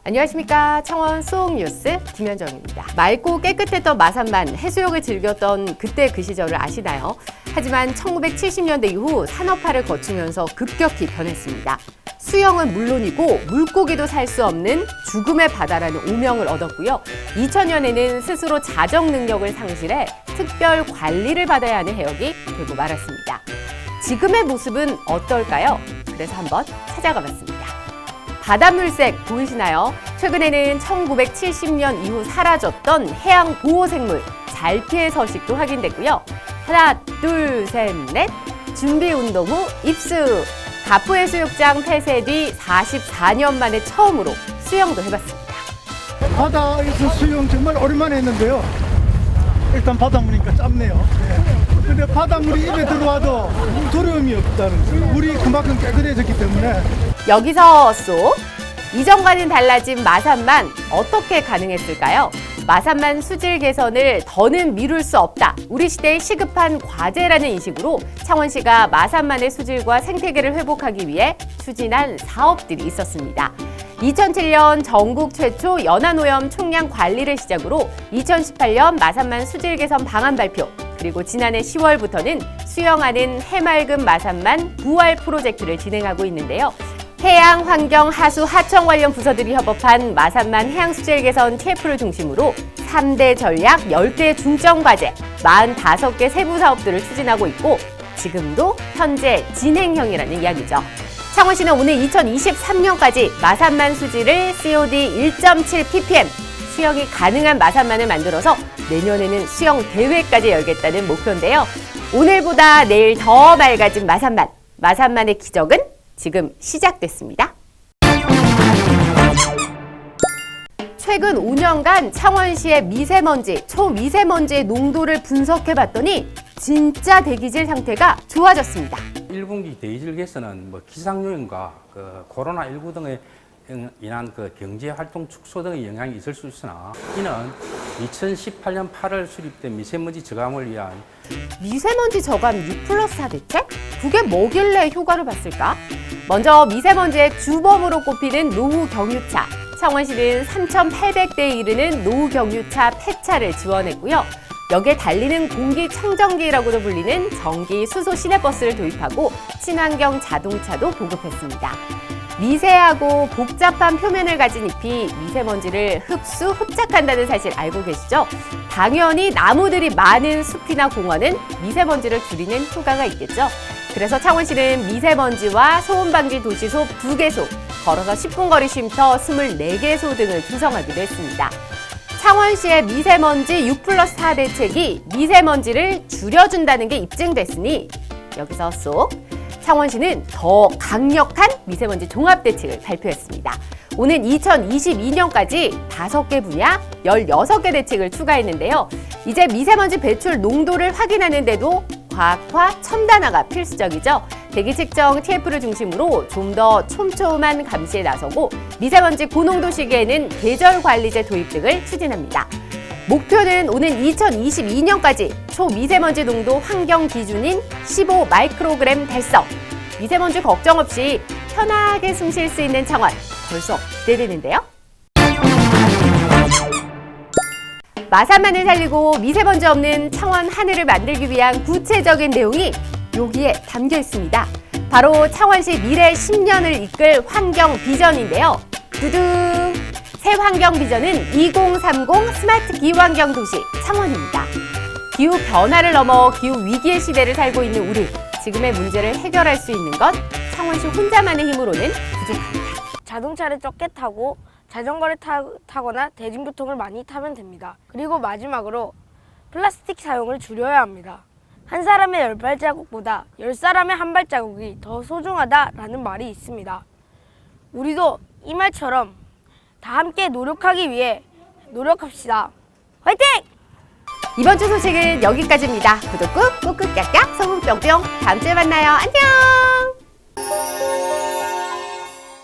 안녕하십니까. 창원 수옥뉴스 김현정입니다. 맑고 깨끗했던 마산만 해수욕을 즐겼던 그때 그 시절을 아시나요? 하지만 1970년대 이후 산업화를 거치면서 급격히 변했습니다. 수영은 물론이고 물고기도 살 수 없는 죽음의 바다라는 오명을 얻었고요. 2000년에는 스스로 자정 능력을 상실해 특별 관리를 받아야 하는 해역이 되고 말았습니다. 지금의 모습은 어떨까요? 그래서 한번 찾아가 봤습니다. 바닷물색 보이시나요? 최근에는 1970년 이후 사라졌던 해양 보호생물 잘피해 서식도 확인됐고요. 하나, 둘, 셋, 넷. 준비 운동 후 입수. 가포해수욕장 폐쇄 뒤 44년 만에 처음으로 수영도 해봤습니다. 바다에서 수영 정말 오랜만에 했는데요. 일단 바닷물이니까 짭네요. 근데 바닷물이 입에 들어와도 두려움이 없다는 거예요. 물이 그만큼 깨끗해졌기 때문에. 여기서 쏙! 이전과는 달라진 마산만 어떻게 가능했을까요? 마산만 수질 개선을 더는 미룰 수 없다. 우리 시대의 시급한 과제라는 인식으로 창원시가 마산만의 수질과 생태계를 회복하기 위해 추진한 사업들이 있었습니다. 2007년 전국 최초 연안오염 총량 관리를 시작으로 2018년 마산만 수질 개선 방안 발표, 그리고 지난해 10월부터는 수영하는 해맑은 마산만 부활 프로젝트를 진행하고 있는데요. 해양, 환경, 하수, 하청 관련 부서들이 협업한 마산만 해양수질 개선 TF를 중심으로 3대 전략, 10개 중점 과제, 45개 세부 사업들을 추진하고 있고 지금도 현재 진행형이라는 이야기죠. 창원시는 오늘 2023년까지 마산만 수질을 COD 1.7 ppm, 수영이 가능한 마산만을 만들어서 내년에는 수영 대회까지 열겠다는 목표인데요. 오늘보다 내일 더 맑아진 마산만, 마산만의 기적은 지금 시작됐습니다. 최근 5년간 창원시의 미세먼지, 초미세먼지의 농도를 분석해봤더니 진짜 대기질 상태가 좋아졌습니다. 1분기 대기질 개선은 기상 요인과 코로나19 등에 인한 경제 활동 축소 등의 영향이 있을 수 있으나 이는 2018년 8월 수립된 미세먼지 저감을 위한 미세먼지 저감 6+4 대책? 그게 뭐길래 효과를 봤을까? 먼저 미세먼지의 주범으로 꼽히는 노후 경유차. 창원시는 3,800대에 이르는 노후 경유차 폐차를 지원했고요. 여기에 달리는 공기청정기라고도 불리는 전기 수소 시내버스를 도입하고 친환경 자동차도 보급했습니다. 미세하고 복잡한 표면을 가진 잎이 미세먼지를 흡수, 흡착한다는 사실 알고 계시죠? 당연히 나무들이 많은 숲이나 공원은 미세먼지를 줄이는 효과가 있겠죠? 그래서 창원시는 미세먼지와 소음방지 도시소 2개소, 걸어서 10분 거리 쉼터 24개소 등을 구성하기도 했습니다. 창원시의 미세먼지 6+4 대책이 미세먼지를 줄여준다는 게 입증됐으니 여기서 쏙! 창원시는 더 강력한 미세먼지 종합대책을 발표했습니다. 오는 2022년까지 5개 분야 16개 대책을 추가했는데요. 이제 미세먼지 배출 농도를 확인하는데도 과학화, 첨단화가 필수적이죠. 대기 측정 TF를 중심으로 좀 더 촘촘한 감시에 나서고 미세먼지 고농도 시기에는 계절 관리제 도입 등을 추진합니다. 목표는 오는 2022년까지 초미세먼지 농도 환경 기준인 15 마이크로그램 달성. 미세먼지 걱정 없이 편하게 숨 쉴 수 있는 창원, 벌써 기대되는데요. 마산만을 살리고 미세먼지 없는 창원 하늘을 만들기 위한 구체적인 내용이 여기에 담겨 있습니다. 바로 창원시 미래 10년을 이끌 환경 비전인데요. 두둥! 새 환경 비전은 2030 스마트 기후환경 도시 창원입니다. 기후 변화를 넘어 기후 위기의 시대를 살고 있는 우리, 지금의 문제를 해결할 수 있는 건 창원시 혼자만의 힘으로는 부족합니다. 자동차를 적게 타고 자전거를 타거나 대중교통을 많이 타면 됩니다. 그리고 마지막으로 플라스틱 사용을 줄여야 합니다. 한 사람의 10발자국보다 10사람의 한 발자국이 더 소중하다라는 말이 있습니다. 우리도 이 말처럼 다 함께 노력하기 위해 노력합시다. 화이팅! 이번 주 소식은 여기까지입니다. 구독 꾹, 꾹꾹 깍깍, 소문 뿅뿅. 다음 주에 만나요. 안녕!